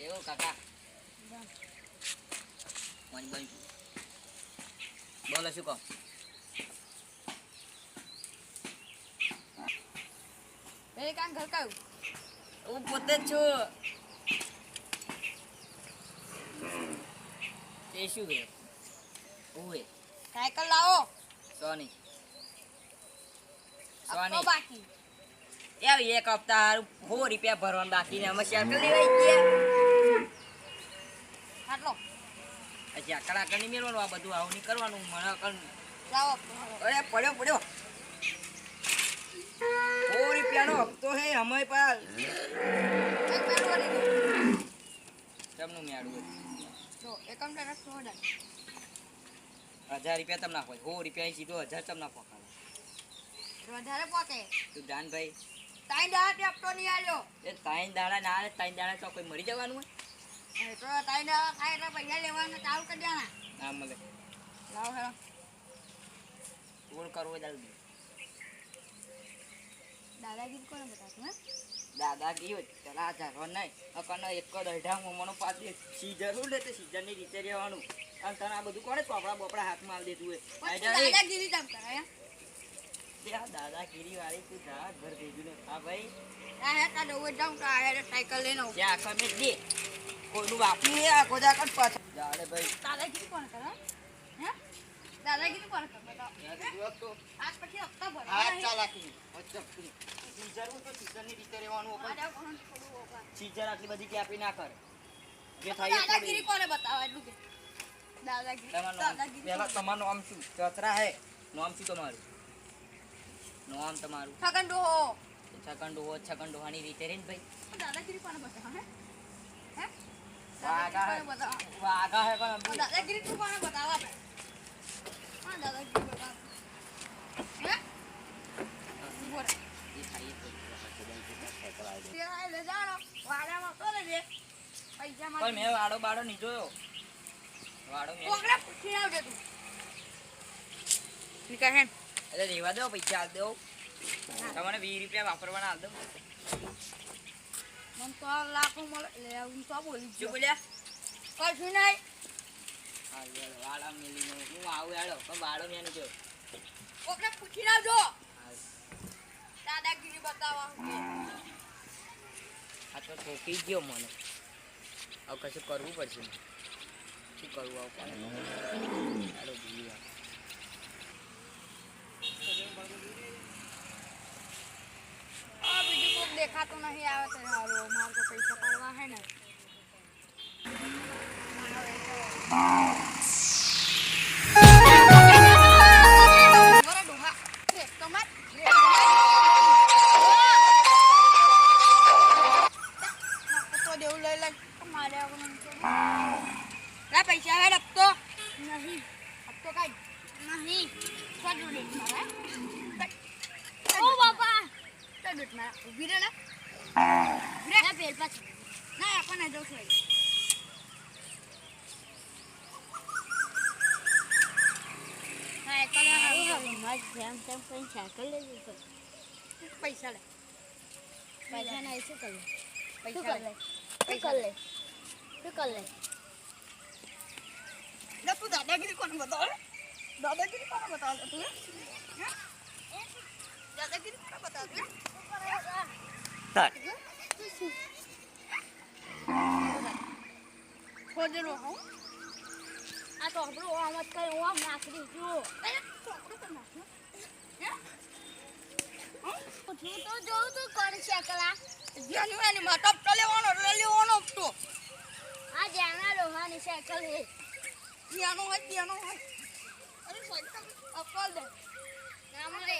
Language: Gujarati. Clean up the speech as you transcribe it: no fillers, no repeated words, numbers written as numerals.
એવું કાકા મન બન બોલો શું કહો એ કામ ઘર કાયું હું પોતે જ છું એ શું છે ઓએ સાયકલ લાવો સોની આપકો બાકી એક હપ્તા હારું 100 રૂપિયા ભરવાનું બાકી ને અમે સાયકલ લેવાઈ ગયા આટલો અચ્છા કલા કણી મેળવાનું આ બધું આવું નહીં કરવાનું મને કણ લાવો અરે પડ્યો 100 રૂપિયાનો હપ્તો હે અમે પાલ એક મેળો કરી દો તમનું મેળવું જો એકમ ટકા સોડા 1000 રૂપિયા તમ નાખો 100 રૂપિયા સીધો 1000 તમ નાખો વધારે પોકે તું જાન ભાઈ તાઈ દાડા આપતો નહીં આલ્યો એ તાઈન દાડા ના આવે તાઈન દાડા તો કોઈ મરી જવાનું હોય એ તો તાઈ દાડા થાય એટલે પૈસા લેવાના ચાલુ કરી દેવાના ના મળે લાવો હેલો કોણ કરવો દાદા દાદાગીરી કોને બતાવતું હે દાદા ગયો પેલા ઝાડવા નહીં અકનો એક જ અઢા મોમનો પાડી સીઝર લે તો સીઝરની રીતે રહેવાનું અને તને આ બધું કોણે ચોપડા બોપડા હાથમાં આલ દેતું હોય દાદાગીરી તમ કરાય ત્યાં દાદાગીરી વાળી તું જા ઘર ભેજું ને હા ભાઈ આ હે તા દોડ જાઉં તો આ હે સાયકલ લઈને આવું ત્યાં આખા દે કોઈનું બાપી હે આ કોદા કટ પાછા જાડે ભાઈ દાદાગીરી કોણ કરે હે દાદાગીરી કોણ કરે બતાવો તો આજ પછી હપ્તા ભરવા આ ચાલાકી વચ્ચે સીઝર તો સીઝરની રીતે રહેવાનું સીઝર આટલી બધી કે આપી ના કરે જે થાય દાદાગીરી કોને બતાવો એટલું કે દાદાગીરી પહેલા તમારું નામ શું ચતરા હે નામ શું તમારું નામ તમારું છગન ડોહો છગન ડોહાની રીતે રે ને ભાઈ દાદાગીરી કોને બતાવો હે હે વાગા હે પણ દાદાગીરી તું કોને બતાવો આપણે હા દાદાગીરી બતાવો હે બોલ એ ખાઈ તો ત્યાં લે જાણો વાડામાં તો લેજે પૈસા માં પણ મેં વાડો બાડો નહીં જોયો વાડો મેં કોકડા પૂછી આવજે તું નિકા હે એટલે રેવા દો પૈસા આલ દો તમને 20 રૂપિયા વાપરવાના આલ દો મન તો લાખો મળે લે હું તો બોલી શું બોલ્યા કશું નહીં હા યાર વાડા મેલીને હું આવું હેડો પણ વાડો મેં જો કોકડા પૂછી આવજો દાદાગીરી બતાવવા આ તો ઠોકી ગયો મને હવે કશું કરવું પડશે શું કરવું આવું હેડો બીજી વાત બીજું કોક દેખાતો નહીં આવે તો સારું મારે તો પૈસા પાડવા હે ને પૈસા હે હપ્તો નહીં હપ્તો કઈ નહીં ઓ બાપા ઉભી રહે ને પેલ પાછું ના આપણને જવું છું પૈસા લે પૈસા ના શું કરે પૈસા લે તું દાદાગીરી કોને બતાવે દાદાગીરી કોને બતાવે તું દાદાગીરી કોને બતાવે ખોજેલો હું આ તો આપણું આમ જ કઈ હું આમ નાખી છું ચોકડું તો નાખ્યું હું તો જોઉં તું કોણ છે કલા જેનું એની માં ટપટો લેવાનો તો આ જાના લોહાની સાયકલ હે ત્યાંનો હોય અરે સાયકલ અપલ દે નામ રે